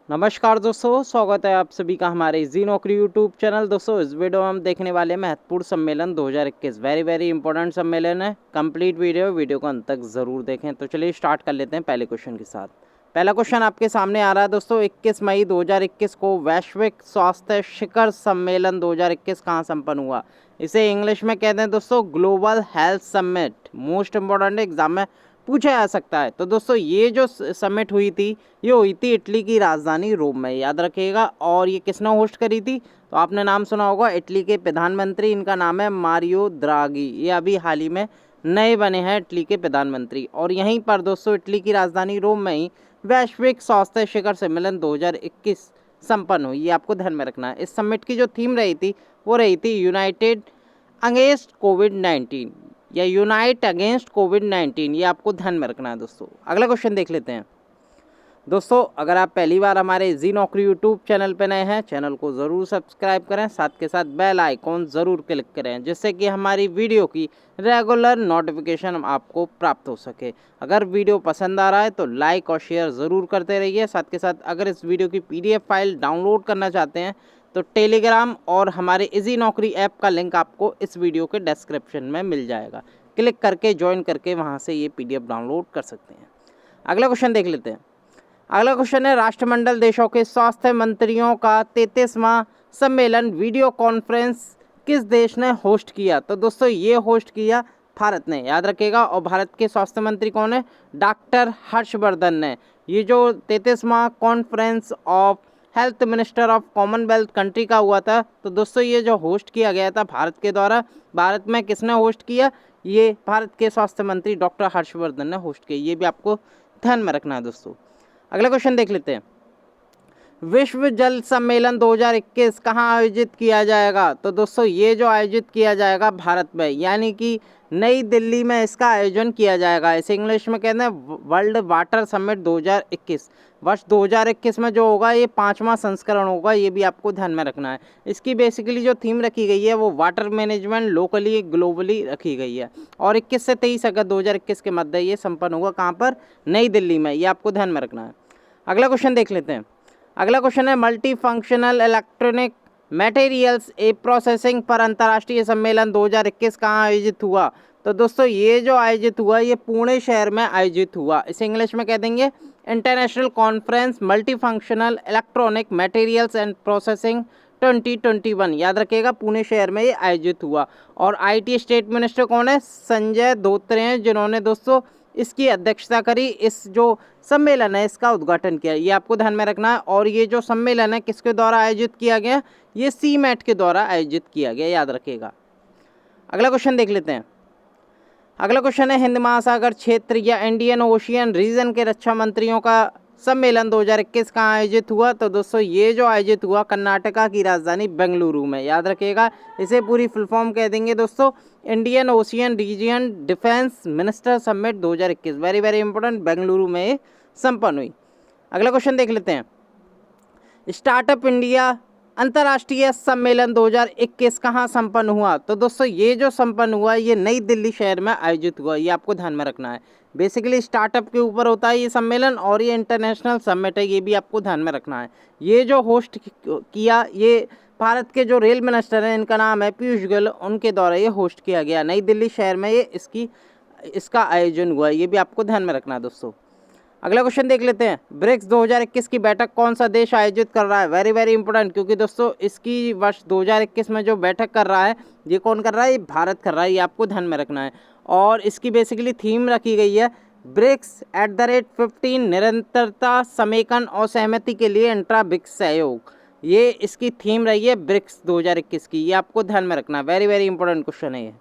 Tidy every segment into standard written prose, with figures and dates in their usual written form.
नमस्कार दोस्तों, स्वागत है आप सभी का हमारे जी नौकरी यूट्यूब चैनल। दोस्तों इस वीडियो में हम देखने वाले हैं महत्वपूर्ण सम्मेलन 2021। वेरी इंपॉर्टेंट सम्मेलन है। कंप्लीट वीडियो को अंत तक ज़रूर देखें। तो चलिए स्टार्ट कर लेते हैं पहले क्वेश्चन के साथ। पहला क्वेश्चन आपके सामने आ रहा है दोस्तों, 21 मई 2021 को वैश्विक स्वास्थ्य शिखर सम्मेलन 2021 कहाँ संपन्न हुआ। इसे इंग्लिश में कहते हैं दोस्तों global health summit. Most important exam में पूछा जा सकता है। तो दोस्तों ये जो समिट हुई थी, ये हुई थी इटली की राजधानी रोम में, याद रखिएगा। और ये किसने होस्ट करी थी, तो आपने नाम सुना होगा इटली के प्रधानमंत्री, इनका नाम है मारियो द्रागी। ये अभी हाल ही में नए बने हैं इटली के प्रधानमंत्री। और यहीं पर दोस्तों इटली की राजधानी रोम में ही वैश्विक स्वास्थ्य शिखर सम्मेलन 2021 संपन्न हुई। ये आपको ध्यान में रखना है। इस समिट की जो थीम रही थी वो रही थी यूनाइटेड अगेंस्ट कोविड-19 या यूनाइट अगेंस्ट कोविड-19। ये आपको ध्यान में रखना है दोस्तों। अगला क्वेश्चन देख लेते हैं। दोस्तों अगर आप पहली बार हमारे जी नौकरी यूट्यूब चैनल पर नए हैं, चैनल को ज़रूर सब्सक्राइब करें, साथ के साथ बेल आइकॉन ज़रूर क्लिक करें, जिससे कि हमारी वीडियो की रेगुलर नोटिफिकेशन आपको प्राप्त हो सके। अगर वीडियो पसंद आ रहा है तो लाइक और शेयर ज़रूर करते रहिए। साथ के साथ अगर इस वीडियो की PDF फाइल डाउनलोड करना चाहते हैं तो टेलीग्राम और हमारे इजी नौकरी ऐप का लिंक आपको इस वीडियो के डिस्क्रिप्शन में मिल जाएगा। क्लिक करके ज्वाइन करके वहाँ से ये PDF डाउनलोड कर सकते हैं। अगला क्वेश्चन देख लेते हैं। अगला क्वेश्चन है, राष्ट्रमंडल देशों के स्वास्थ्य मंत्रियों का 33वां सम्मेलन वीडियो कॉन्फ्रेंस किस देश ने होस्ट किया। तो दोस्तों ये होस्ट किया भारत ने, याद रखिएगा। और भारत के स्वास्थ्य मंत्री कौन है, डॉक्टर हर्षवर्धन ने। ये जो 33वां conference of health minister of Commonwealth country का हुआ था, तो दोस्तों ये जो होस्ट किया गया था भारत के द्वारा, भारत में किसने होस्ट किया, ये भारत के स्वास्थ्य मंत्री डॉक्टर हर्षवर्धन ने होस्ट किया। ये भी आपको ध्यान में रखना है दोस्तों। अगला क्वेश्चन देख लेते हैं। विश्व जल सम्मेलन 2021 कहाँ आयोजित किया जाएगा। तो दोस्तों ये जो आयोजित किया जाएगा भारत में, यानी कि नई दिल्ली में इसका आयोजन किया जाएगा। इसे इंग्लिश में कहते हैं वर्ल्ड वाटर समिट 2021। वर्ष 2021 में जो होगा ये 5वां संस्करण होगा। ये भी आपको ध्यान में रखना है। इसकी बेसिकली जो थीम रखी गई है वो वाटर मैनेजमेंट लोकली ग्लोबली रखी गई है। और 21 से 23 अगस्त 2021 के मध्य ये संपन्न होगा। कहाँ पर, नई दिल्ली में। ये आपको ध्यान में रखना है। अगला क्वेश्चन देख लेते हैं। अगला क्वेश्चन है, मल्टी फंक्शनल इलेक्ट्रॉनिक मटेरियल्स ए प्रोसेसिंग पर अंतर्राष्ट्रीय सम्मेलन 2021 कहाँ आयोजित हुआ। तो दोस्तों ये जो आयोजित हुआ ये पुणे शहर में आयोजित हुआ। इसे इंग्लिश में कह देंगे international conference multi functional electronic materials and processing 2021। याद रखिएगा पुणे शहर में ये आयोजित हुआ। और IT स्टेट मिनिस्टर कौन है, संजय धोत्रे हैं, जिन्होंने दोस्तों इसकी अध्यक्षता करी। इस जो सम्मेलन है इसका उद्घाटन किया। ये आपको ध्यान में रखना है। और ये जो सम्मेलन है किसके द्वारा आयोजित किया गया, ये CMAT के द्वारा आयोजित किया गया, याद रखिएगा। अगला क्वेश्चन देख लेते हैं। अगला क्वेश्चन है, हिंद महासागर क्षेत्र या इंडियन ओशियन रीजन के रक्षा मंत्रियों का सम्मेलन 2021 कहाँ आयोजित हुआ। तो दोस्तों ये जो आयोजित हुआ कर्नाटका की राजधानी बेंगलुरु में, याद रखिएगा। इसे पूरी फुल फॉर्म कह देंगे दोस्तों Indian Ocean region defence minister summit 2021। Very important, Bengaluru में संपन्न हुई। अगला क्वेश्चन देख लेते हैं। स्टार्टअप इंडिया अंतर्राष्ट्रीय सम्मेलन 2021 कहाँ संपन्न हुआ। तो दोस्तों ये जो संपन्न हुआ ये नई दिल्ली शहर में आयोजित हुआ। ये आपको ध्यान में रखना है। बेसिकली स्टार्टअप के ऊपर होता है ये सम्मेलन और ये इंटरनेशनल समिट है। ये भी आपको ध्यान में रखना है। ये जो होस्ट किया ये भारत के जो रेल मिनिस्टर हैं, इनका नाम है पीयूष गोयल, उनके द्वारा ये होस्ट किया गया। नई दिल्ली शहर में ये इसका आयोजन हुआ। ये भी आपको ध्यान में रखना है दोस्तों। अगला क्वेश्चन देख लेते हैं। ब्रिक्स 2021 की बैठक कौन सा देश आयोजित कर रहा है। वेरी इंपॉर्टेंट, क्योंकि दोस्तों इसकी वर्ष 2021 में जो बैठक कर रहा है ये कौन कर रहा है, ये भारत कर रहा है। ये आपको ध्यान में रखना है। और इसकी बेसिकली थीम रखी गई है ब्रिक्स @15 निरंतरता समेकन और सहमति के लिए इंट्रा ब्रिक्स सहयोग। ये इसकी थीम रही है ब्रिक्स 2021 की। ये आपको ध्यान में रखना है। वेरी इंपॉर्टेंट क्वेश्चन है ये।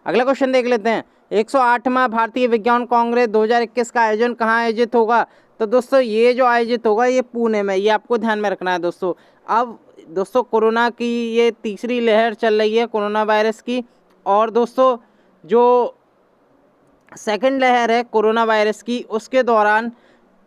अगला क्वेश्चन देख लेते हैं। 108वां भारतीय विज्ञान कांग्रेस 2021 का आयोजन कहाँ आयोजित होगा। तो दोस्तों ये जो आयोजित होगा ये पुणे में। ये आपको ध्यान में रखना है दोस्तों। अब दोस्तों कोरोना की ये तीसरी लहर चल रही है कोरोना वायरस की। और दोस्तों जो सेकंड लहर है कोरोना वायरस की, उसके दौरान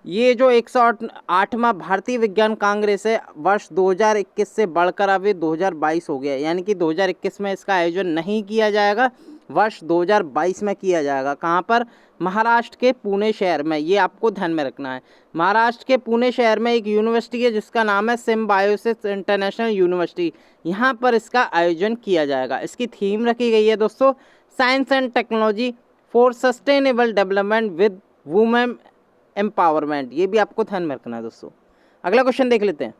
ये जो 108वां भारतीय विज्ञान कांग्रेस है वर्ष 2021 से बढ़कर अब ये 2022 हो गया। यानी कि 2021 में इसका आयोजन नहीं किया जाएगा। वर्ष 2022 में किया जाएगा। कहाँ पर? महाराष्ट्र के पुणे शहर में। ये आपको ध्यान में रखना है। महाराष्ट्र के पुणे शहर में एक यूनिवर्सिटी है जिसका नाम है सिम्बायोसिस इंटरनेशनल यूनिवर्सिटी। यहाँ पर इसका आयोजन किया जाएगा। इसकी थीम रखी गई है दोस्तों, science and technology for sustainable development with women empowerment. ये भी आपको ध्यान में रखना है दोस्तों। अगला क्वेश्चन देख लेते हैं।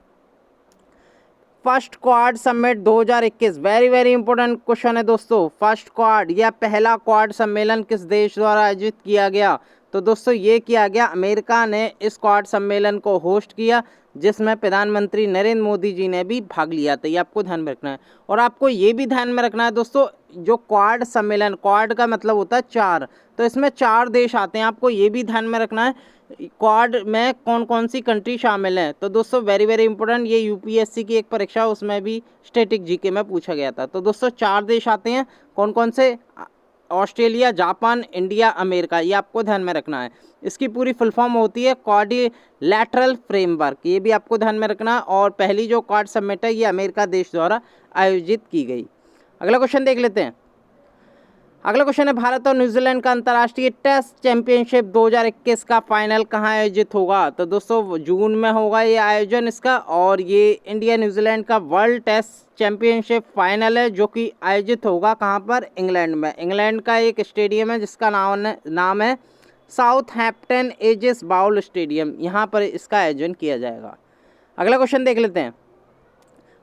First quad summit 2021, very very important question है दोस्तों। फर्स्ट क्वाड या पहला क्वाड सम्मेलन किस देश द्वारा आयोजित किया गया? तो दोस्तों ये किया गया, अमेरिका ने इस क्वाड सम्मेलन को होस्ट किया, जिसमें प्रधानमंत्री नरेंद्र मोदी जी ने भी भाग लिया था। ये आपको ध्यान में रखना है। और आपको ये भी ध्यान में रखना है दोस्तों, जो क्वाड सम्मेलन, क्वाड का मतलब होता है 4, तो इसमें 4 देश आते हैं। आपको ये भी ध्यान में रखना है क्वाड में कौन कौन सी कंट्री शामिल है। तो दोस्तों वेरी वेरी इंपॉर्टेंट, ये यूपीएससी की एक परीक्षा, उसमें भी स्टैटिक जीके में पूछा गया था। तो दोस्तों 4 देश आते हैं, कौन कौन से? Australia, Japan, India, America. ये आपको ध्यान में रखना है। इसकी पूरी फुल फॉर्म होती है क्वाड्रिलैटरल फ्रेमवर्क। ये भी आपको ध्यान में रखना है। और पहली जो क्वाड समिट है ये अमेरिका देश द्वारा आयोजित की गई। अगला क्वेश्चन देख लेते हैं। अगला क्वेश्चन है, भारत और न्यूजीलैंड का अंतर्राष्ट्रीय टेस्ट चैंपियनशिप 2021 का फाइनल कहाँ आयोजित होगा? तो दोस्तों जून में होगा ये आयोजन इसका। और ये इंडिया न्यूजीलैंड का वर्ल्ड टेस्ट चैंपियनशिप फाइनल है, जो कि आयोजित होगा कहाँ पर? इंग्लैंड में। इंग्लैंड का एक स्टेडियम है जिसका नाम है साउथहैम्पटन एजिस बाउल स्टेडियम। यहाँ पर इसका आयोजन किया जाएगा। अगला क्वेश्चन देख लेते हैं।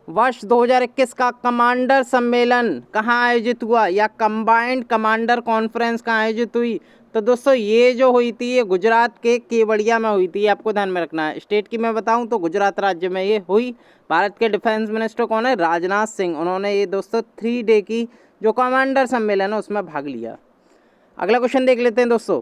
वर्ष 2021 का कमांडर सम्मेलन कहाँ आयोजित हुआ, या कंबाइंड कमांडर कॉन्फ्रेंस कहाँ आयोजित हुई? तो दोस्तों ये जो हुई थी ये गुजरात के केवड़िया में हुई थी। आपको ध्यान में रखना है। स्टेट की मैं बताऊं तो गुजरात राज्य में ये हुई। भारत के डिफेंस मिनिस्टर कौन है? राजनाथ सिंह। उन्होंने ये दोस्तों 3 डे की जो कमांडर सम्मेलन है उसमें भाग लिया। अगला क्वेश्चन देख लेते हैं दोस्तों।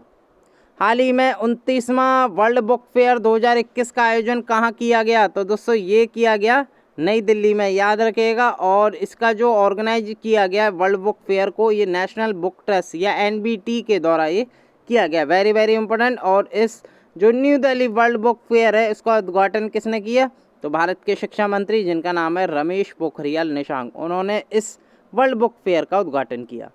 हाल ही में 29वां वर्ल्ड बुक फेयर 2021 का आयोजन कहाँ किया गया? तो दोस्तों ये किया गया नई दिल्ली में, याद रखिएगा। और इसका जो ऑर्गेनाइज किया गया वर्ल्ड बुक फेयर को, ये नेशनल बुक ट्रस्ट या एनबीटी के द्वारा ये किया गया। Very very important. और इस जो new Delhi world book fair है इसका उद्घाटन किसने किया? तो भारत के शिक्षा मंत्री, जिनका नाम है रमेश पोखरियाल निशंक, उन्होंने इस वर्ल्ड बुक फेयर का उद्घाटन किया।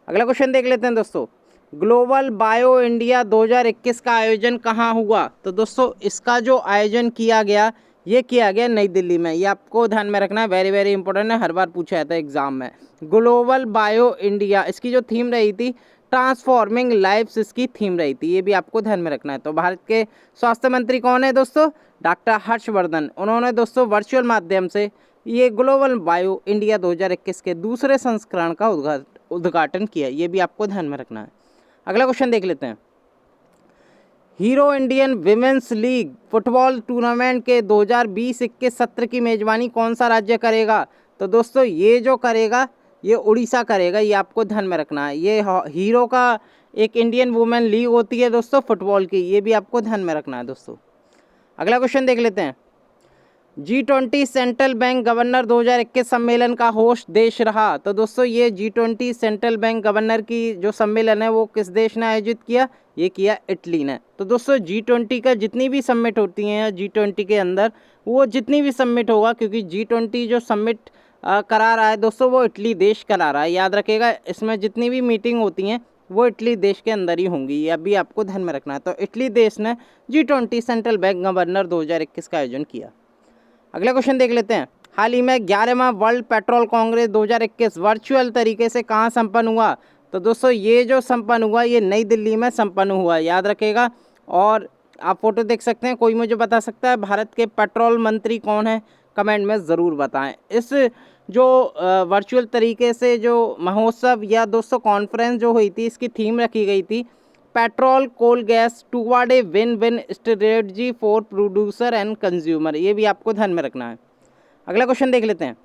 अगला क्वेश्चन देख लेते हैं दोस्तों। ग्लोबल बायो इंडिया 2021 का आयोजन कहाँ हुआ? तो दोस्तों इसका जो आयोजन किया गया ये किया गया नई दिल्ली में। ये आपको ध्यान में रखना है। वेरी वेरी इंपॉर्टेंट है, हर बार पूछा जाता है एग्जाम में। ग्लोबल बायो इंडिया, इसकी जो थीम रही थी ट्रांसफॉर्मिंग लाइफ्स, इसकी थीम रही थी। ये भी आपको ध्यान में रखना है। तो भारत के स्वास्थ्य मंत्री कौन है दोस्तों? डॉक्टर हर्षवर्धन। उन्होंने दोस्तों वर्चुअल माध्यम से ये ग्लोबल बायो इंडिया 2021 के दूसरे संस्करण का उद्घाटन किया। ये भी आपको ध्यान में रखना है। अगला क्वेश्चन देख लेते हैं। Hero Indian women's league football tournament के 2020-21 सत्र की मेजबानी कौन सा राज्य करेगा? तो दोस्तों ये जो करेगा ये उड़ीसा करेगा। ये आपको ध्यान में रखना है। ये हीरो का एक इंडियन वुमेन लीग होती है दोस्तों फुटबॉल की। ये भी आपको ध्यान में रखना है दोस्तों। अगला क्वेश्चन देख लेते हैं। G20 सेंट्रल बैंक गवर्नर 2021 सम्मेलन का होस्ट देश रहा। तो दोस्तों ये G20 सेंट्रल बैंक गवर्नर की जो सम्मेलन है वो किस देश ने आयोजित किया? ये किया इटली ने। तो दोस्तों G20 का जितनी भी समिट होती हैं G20 के अंदर, वो जितनी भी समिट होगा, क्योंकि G20 जो समिट करा रहा है दोस्तों वो इटली देश करा रहा है। याद रखिएगा, इसमें जितनी भी मीटिंग होती हैं वो इटली देश के अंदर ही होंगी। ये अभी आपको ध्यान में रखना है। तो इटली देश ने G20 सेंट्रल बैंक गवर्नर 2021 का आयोजन किया। अगला क्वेश्चन देख लेते हैं। हाल ही में 11वां वर्ल्ड पेट्रोल कांग्रेस 2021 वर्चुअल तरीके से कहाँ संपन्न हुआ? तो दोस्तों ये जो संपन्न हुआ ये नई दिल्ली में संपन्न हुआ। याद रखिएगा। और आप फोटो देख सकते हैं। कोई मुझे बता सकता है भारत के पेट्रोल मंत्री कौन है? कमेंट में ज़रूर बताएं। इस जो वर्चुअल तरीके से जो महोत्सव या दोस्तों कॉन्फ्रेंस जो हुई थी, इसकी थीम रखी गई थी petrol coal gas toward a win win strategy for producer and consumer. ये भी आपको ध्यान में रखना है। अगला क्वेश्चन देख लेते हैं।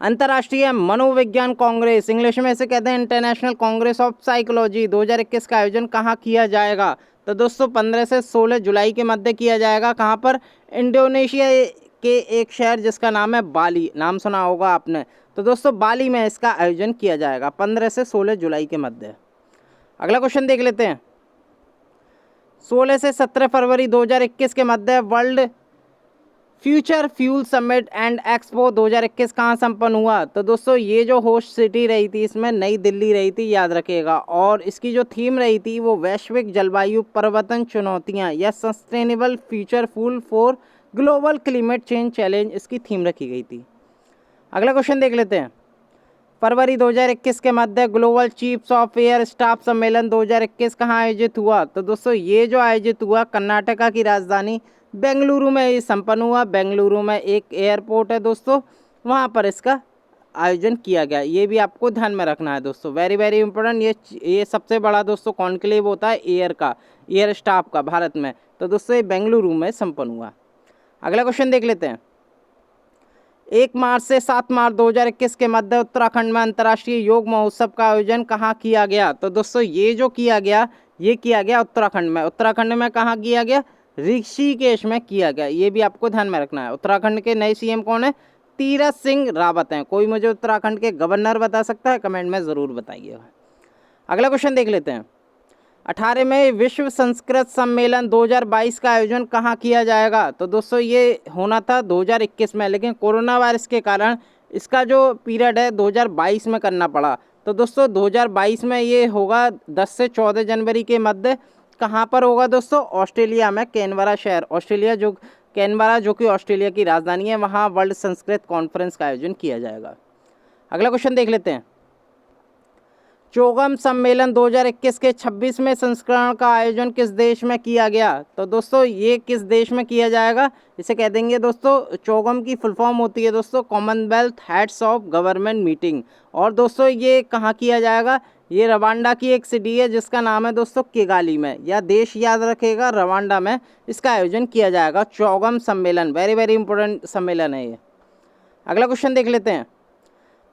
अंतर्राष्ट्रीय मनोविज्ञान कांग्रेस, इंग्लिश में इसे कहते हैं इंटरनेशनल कांग्रेस ऑफ साइकोलॉजी, 2021 का आयोजन कहाँ किया जाएगा? तो दोस्तों 15 से 16 जुलाई के मध्य किया जाएगा। कहाँ पर? इंडोनेशिया के एक शहर जिसका नाम है बाली। नाम सुना होगा आपने। तो दोस्तों बाली में इसका आयोजन किया जाएगा 15 से 16 जुलाई के मध्य। अगला क्वेश्चन देख लेते हैं। 16 से 17 फरवरी 2021 के मध्य World Future Fuel Summit and Expo 2021 कहाँ संपन्न हुआ? तो दोस्तों ये जो होस्ट सिटी रही थी इसमें नई दिल्ली रही थी, याद रखिएगा। और इसकी जो थीम रही थी वो वैश्विक जलवायु परिवर्तन चुनौतियाँ या sustainable future fuel for global climate change challenge, इसकी थीम रखी गई थी। अगला क्वेश्चन देख लेते हैं। फरवरी 2021 के मध्य Global Chiefs of Air Staff सम्मेलन 2021 कहाँ आयोजित हुआ? तो दोस्तों ये जो आयोजित हुआ कर्नाटका की राजधानी बेंगलुरु में ये संपन्न हुआ। बेंगलुरु में एक एयरपोर्ट है दोस्तों, वहाँ पर इसका आयोजन किया गया। ये भी आपको ध्यान में रखना है दोस्तों, वेरी वेरी इंपॉर्टेंट। ये सबसे बड़ा दोस्तों कॉन्क्लेव होता है एयर स्टाफ का भारत में। तो दोस्तों ये बेंगलुरु में संपन्न हुआ। अगला क्वेश्चन देख लेते हैं। 1 मार्च से 7 मार्च 2021 के मध्य उत्तराखंड में अंतर्राष्ट्रीय योग महोत्सव का आयोजन कहाँ किया गया? तो दोस्तों ये जो किया गया उत्तराखंड में। उत्तराखंड में कहाँ किया गया? ऋषिकेश में किया गया। ये भी आपको ध्यान में रखना है। उत्तराखंड के नए सीएम कौन है? तीरथ सिंह रावत हैं। कोई मुझे उत्तराखंड के गवर्नर बता सकता है? कमेंट में ज़रूर बताइएगा। अगला क्वेश्चन देख लेते हैं। 18वें विश्व संस्कृत सम्मेलन 2022 का आयोजन कहाँ किया जाएगा? तो दोस्तों ये होना था 2021 में, लेकिन कोरोना वायरस के कारण इसका जो पीरियड है 2022 में करना पड़ा। तो दोस्तों 2022 में ये होगा 10 से 14 जनवरी के मध्य। कहाँ पर होगा दोस्तों? ऑस्ट्रेलिया में, कैनबरा शहर, कैनबरा जो कि ऑस्ट्रेलिया की राजधानी है, वहाँ वर्ल्ड संस्कृत कॉन्फ्रेंस का आयोजन किया जाएगा। अगला क्वेश्चन देख लेते हैं। चौगम सम्मेलन 2021 के 26वें संस्करण का आयोजन किस देश में किया गया? तो दोस्तों ये किस देश में किया जाएगा? इसे कह देंगे दोस्तों, चौगम की फुल फॉर्म होती है दोस्तों Commonwealth heads of government meeting. और दोस्तों ये कहाँ किया जाएगा? ये रवांडा की एक सिटी है जिसका नाम है दोस्तों किगाली में, या देश याद रखेगा रवांडा में इसका आयोजन किया जाएगा। चौगम सम्मेलन वेरी वेरी इंपॉर्टेंट सम्मेलन है ये। अगला क्वेश्चन देख लेते हैं।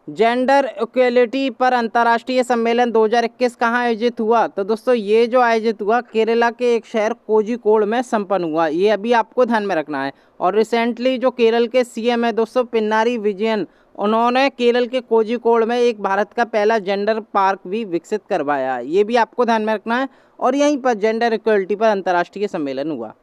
जेंडर इक्वलिटी पर अंतर्राष्ट्रीय सम्मेलन 2021 कहाँ आयोजित हुआ? तो दोस्तों ये जो आयोजित हुआ केरला के एक शहर कोझिकोड में संपन्न हुआ। ये अभी आपको ध्यान में रखना है। और रिसेंटली जो केरल के सीएम है दोस्तों पिनाराई विजयन, उन्होंने केरल के कोझिकोड में एक भारत का पहला जेंडर पार्क भी विकसित करवाया। ये भी आपको ध्यान में रखना है। और यहीं पर जेंडर इक्वलिटी पर अंतर्राष्ट्रीय सम्मेलन हुआ।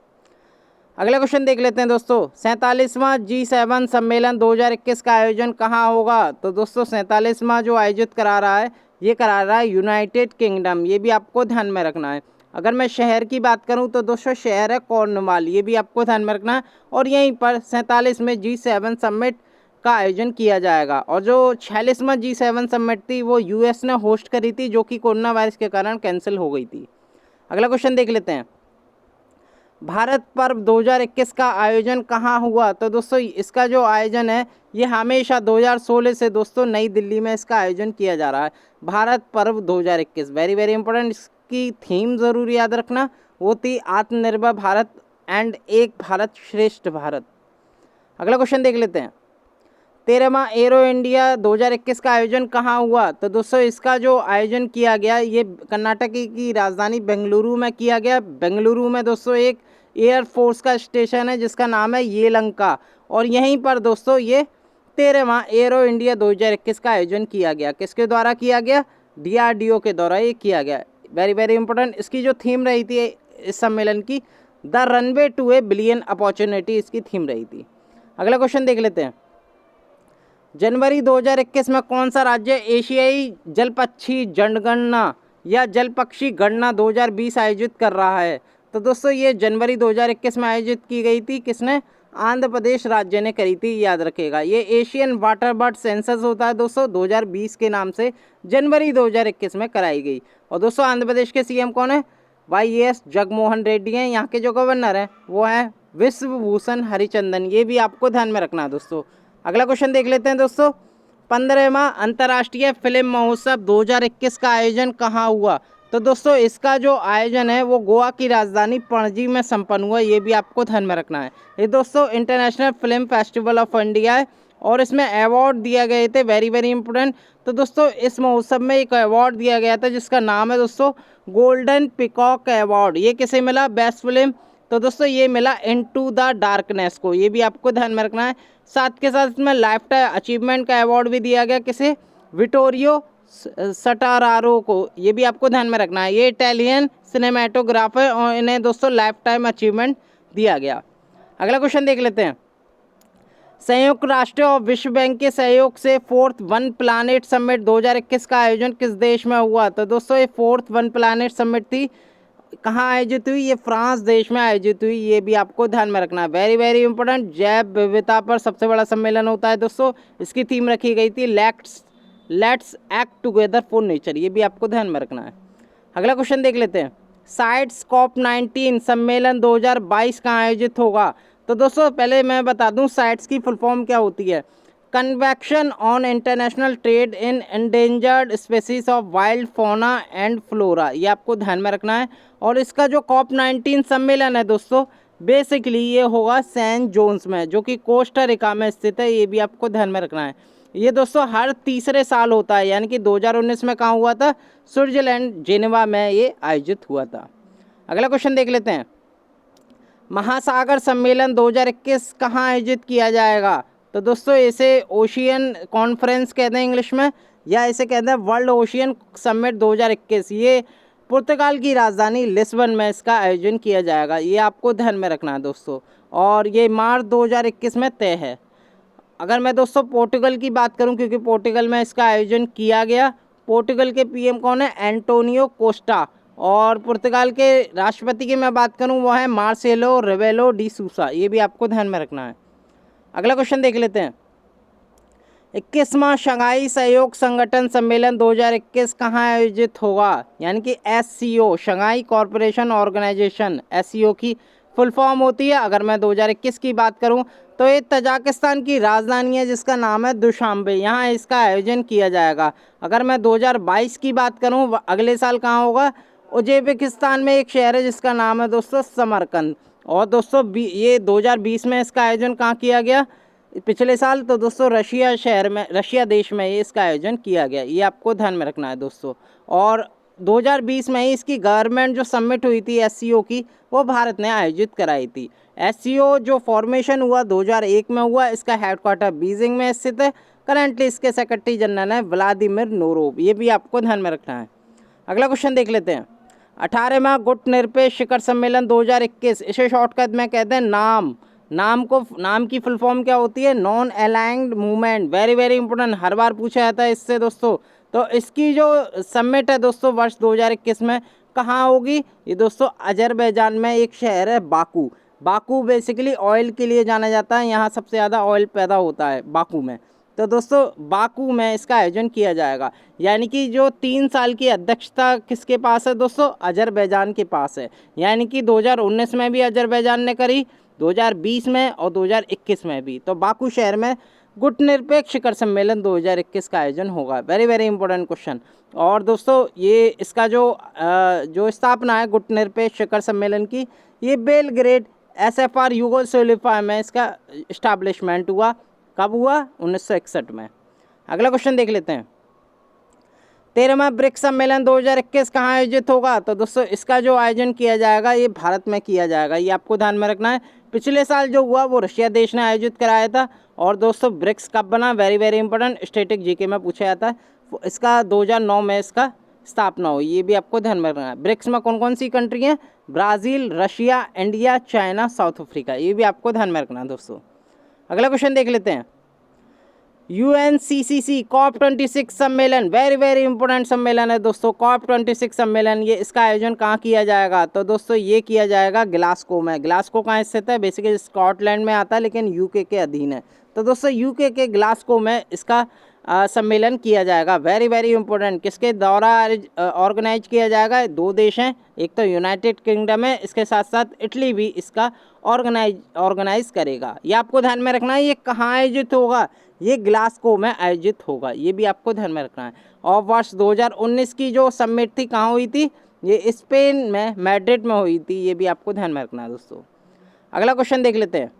अगला क्वेश्चन देख लेते हैं दोस्तों। 47वां G7 सम्मेलन 2021 का आयोजन कहाँ होगा? तो दोस्तों 47वां जो आयोजित करा रहा है ये करा रहा है यूनाइटेड किंगडम। ये भी आपको ध्यान में रखना है। अगर मैं शहर की बात करूं तो दोस्तों शहर है कॉर्नवाल। ये भी आपको ध्यान में रखना है। और यहीं पर 47 में G7 समिट का आयोजन किया जाएगा। और जो 46वां G7 समिट थी वो यूएस ने होस्ट करी थी, जो कि कोरोना वायरस के कारण कैंसिल हो गई थी। अगला क्वेश्चन देख लेते हैं। भारत पर्व 2021 का आयोजन कहाँ हुआ? तो दोस्तों इसका जो आयोजन है ये हमेशा 2016 से दोस्तों नई दिल्ली में इसका आयोजन किया जा रहा है। भारत पर्व 2021 वेरी वेरी इंपॉर्टेंट। इसकी थीम ज़रूर याद रखना, वो थी आत्मनिर्भर भारत एंड एक भारत श्रेष्ठ भारत। अगला क्वेश्चन देख लेते हैं। 13वां एरो इंडिया 2021 का आयोजन कहाँ हुआ? तो दोस्तों इसका जो आयोजन किया गया ये कर्नाटक की राजधानी बेंगलुरु में किया गया। बेंगलुरु में दोस्तों एक एयरफोर्स का स्टेशन है जिसका नाम है येलंका। और यहीं पर दोस्तों ये 13वां एरो इंडिया 2021 का आयोजन किया गया। किसके द्वारा किया गया? DRDO के द्वारा ये किया गया। Very very important. इसकी जो थीम रही थी इस सम्मेलन की, the runway to a billion opportunity, इसकी थीम रही थी। अगला क्वेश्चन देख लेते हैं। जनवरी 2021 में कौन सा राज्य एशियाई जल पक्षी जनगणना या जल पक्षी गणना 2020 आयोजित कर रहा है? तो दोस्तों ये जनवरी 2021 में आयोजित की गई थी। किसने? आंध्र प्रदेश राज्य ने करी थी, याद रखेगा। ये एशियन वाटर बर्ड सेंसस होता है दोस्तों 2020 के नाम से जनवरी 2021 में कराई गई। और दोस्तों आंध्र प्रदेश के सीएम कौन है? YS जगनमोहन रेड्डी हैं। यहाँ के जो गवर्नर हैं वो हैं विश्वभूषण हरिचंदन। ये भी आपको ध्यान में रखना है दोस्तों। अगला क्वेश्चन देख लेते हैं दोस्तों। 15वां अंतर्राष्ट्रीय फिल्म महोत्सव 2021 का आयोजन कहाँ हुआ? तो दोस्तों इसका जो आयोजन है वो गोवा की राजधानी पणजी में संपन्न हुआ। ये भी आपको ध्यान में रखना है। ये दोस्तों international film festival of India है और इसमें अवार्ड दिया गए थे, वेरी वेरी इंपॉर्टेंट। तो दोस्तों इस महोत्सव में एक अवार्ड दिया गया था जिसका नाम है दोस्तों गोल्डन पिकॉक अवार्ड। ये किसे मिला? Best film. तो दोस्तों ये मिला इनटू द डार्कनेस को। ये भी आपको ध्यान में रखना है। साथ के साथ इसमें लाइफ टाइम अचीवमेंट का अवार्ड भी दिया गया। किसे? विटोरियो सटारारो को। ये भी आपको ध्यान में रखना है। ये इटालियन सिनेमेटोग्राफर और इन्हें दोस्तों लाइफ टाइम अचीवमेंट दिया गया। अगला क्वेश्चन देख लेते हैं। संयुक्त राष्ट्र और विश्व बैंक के सहयोग से फोर्थ वन प्लानेट समिट 2021 का आयोजन किस देश में हुआ? तो दोस्तों ये फोर्थ वन प्लानेट समिट थी, कहाँ आयोजित हुई? ये फ्रांस देश में आयोजित हुई। ये भी आपको ध्यान में रखना है, वेरी वेरी इंपॉर्टेंट। जैव विविधता पर सबसे बड़ा सम्मेलन होता है दोस्तों, इसकी थीम रखी गई थी let's act together for nature. ये भी आपको ध्यान में रखना है। अगला क्वेश्चन देख लेते हैं, साइट्स COP19 सम्मेलन 2022 कहाँ आयोजित होगा? तो दोस्तों पहले मैं बता दूं साइट्स की फुल फॉर्म क्या होती है। Convection on international trade in endangered species of wild fauna and flora, ये आपको ध्यान में रखना है। और इसका जो COP19 सम्मेलन है दोस्तों, बेसिकली ये होगा सैन जोन्स में, जो कि कोस्टा रिका में स्थित है। ये भी आपको ध्यान में रखना है। ये दोस्तों हर तीसरे साल होता है, यानी कि 2019 में कहाँ हुआ था? स्विट्जरलैंड जेनेवा में ये आयोजित हुआ था। अगला क्वेश्चन देख लेते हैं, महासागर सम्मेलन 2021 कहाँ आयोजित किया जाएगा? तो दोस्तों इसे ओशियन कॉन्फ्रेंस कहते हैं इंग्लिश में, या इसे कहते हैं वर्ल्ड ओशियन समिट 2021। ये पुर्तगाल की राजधानी लिस्बन में इसका आयोजन किया जाएगा। ये आपको ध्यान में रखना है दोस्तों, और ये मार्च 2021 में तय है। अगर मैं दोस्तों पोर्टुगल की बात करूं, क्योंकि पोर्टुगल में इसका आयोजन किया गया, पोर्टुगल के पीएम कौन है? Antonio Costa. और पुर्तगाल के राष्ट्रपति की मैं बात करूं, वो है मार्सेलो रेबेलो डी सूसा। ये भी आपको ध्यान में रखना है। अगला क्वेश्चन देख लेते हैं, 21वां शंघाई सहयोग संगठन सम्मेलन 2021 कहाँ आयोजित होगा? यानी कि SCO, Shanghai corporation organisation, SCO की फुल फॉर्म होती है। अगर मैं 2021 की बात करूं तो ये तजाकिस्तान की राजधानी है जिसका नाम है दुशांबे, यहाँ इसका आयोजन किया जाएगा। अगर मैं 2022 की बात करूं, अगले साल कहाँ होगा? उज्बेकिस्तान में एक शहर है जिसका नाम है दोस्तों समरकंद। और दोस्तों ये 2020 में इसका आयोजन कहाँ किया गया? पिछले साल तो दोस्तों रशिया शहर में, रशिया देश में ये इसका आयोजन किया गया। ये आपको ध्यान में रखना है दोस्तों। और 2020 में ही इसकी गवर्नमेंट जो समिट हुई थी SCO की, वो भारत ने आयोजित कराई थी। SCO जो फॉर्मेशन हुआ 2001 में हुआ। इसका हेडक्वार्टर बीजिंग में स्थित है। करेंटली इसके सेक्रेटरी जनरल है व्लादिमीर नोरोव। ये भी आपको ध्यान में रखना है। अगला क्वेश्चन देख लेते हैं, 18वां गुटनिरपेक्ष शिखर सम्मेलन 2021, इसे शॉर्टकट में कहते हैं नाम की फुल फॉर्म क्या होती है? Non Aligned Movement. Very very important, हर बार पूछा जाता है इससे दोस्तों। तो इसकी जो समिट है दोस्तों वर्ष 2021 में कहाँ होगी? ये दोस्तों अजरबैजान में एक शहर है बाकू बेसिकली ऑयल के लिए जाना जाता है। यहाँ सबसे ज़्यादा ऑयल पैदा होता है बाकू में। तो दोस्तों बाकू में इसका आयोजन किया जाएगा। यानी कि जो 3 साल की अध्यक्षता किसके पास है दोस्तों? अजरबैजान के पास है। यानी कि 2019 में भी अजरबैजान ने करी, 2020 में और 2021 में भी। तो बाकू शहर में गुटनिरपेक्ष शिखर सम्मेलन 2021 का आयोजन होगा। Very very important question. और दोस्तों ये इसका जो स्थापना है गुटनिरपेक्ष शिखर सम्मेलन की, ये बेलग्रेड SFR यूगोस्लाविया में इसका इस्टेब्लिशमेंट हुआ। कब हुआ? 1961 में। अगला क्वेश्चन देख लेते हैं, 13वां ब्रिक्स सम्मेलन 2021 कहाँ आयोजित होगा? तो दोस्तों इसका जो आयोजन किया जाएगा ये भारत में किया जाएगा। ये आपको ध्यान में रखना है। पिछले साल जो हुआ वो रशिया देश ने आयोजित कराया था। और दोस्तों ब्रिक्स कब बना? Very very important, static GK में पूछा जाता है। इसका 2009 में इसका स्थापना हुई। ये भी आपको ध्यान में रखना है। ब्रिक्स में कौन कौन सी कंट्री हैं? Brazil, Russia, India, China, south Africa. ये भी आपको ध्यान में रखना है दोस्तों। अगला क्वेश्चन देख लेते हैं, UNCCC COP26 सम्मेलन, वेरी वेरी इंपॉर्टेंट सम्मेलन है दोस्तों। COP26 सम्मेलन, ये इसका आयोजन कहाँ किया जाएगा? तो दोस्तों ये किया जाएगा ग्लासगो में। ग्लासगो कहाँ स्थित है? बेसिकली स्कॉटलैंड में आता है, लेकिन UK के अधीन है। तो दोस्तों UK के ग्लासगो में इसका सम्मेलन किया जाएगा। Very very important. किसके द्वारा ऑर्गेनाइज किया जाएगा? 2 देश हैं, एक तो यूनाइटेड किंगडम है, इसके साथ साथ इटली भी इसका ऑर्गेनाइज करेगा। ये आपको ध्यान में रखना है। ये कहाँ आयोजित होगा? ये ग्लासगो में आयोजित होगा। ये भी आपको ध्यान में रखना है। और वर्ष 2019 की जो समिट थी कहाँ हुई थी? ये स्पेन में मैड्रिड में हुई थी। ये भी आपको ध्यान में रखना है दोस्तों। अगला क्वेश्चन देख लेते हैं,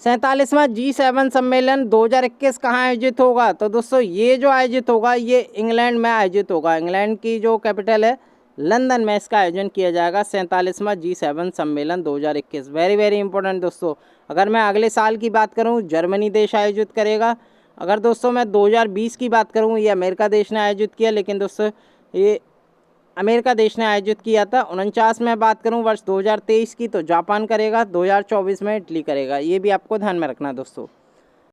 47वां G7 सम्मेलन 2021 कहाँ आयोजित होगा? तो दोस्तों ये जो आयोजित होगा ये इंग्लैंड में आयोजित होगा। इंग्लैंड की जो कैपिटल है लंदन में इसका आयोजन किया जाएगा। 47वां G7 सम्मेलन 2021, वेरी वेरी इंपॉर्टेंट दोस्तों। अगर मैं अगले साल की बात करूं, जर्मनी देश आयोजित करेगा। अगर दोस्तों मैं 2020 की बात करूं, ये अमेरिका देश ने आयोजित किया। लेकिन दोस्तों ये अमेरिका देश ने आयोजित किया था। 49 में बात करूं वर्ष 2023 की तो जापान करेगा, 2024 में इटली करेगा। ये भी आपको ध्यान में रखना है दोस्तों।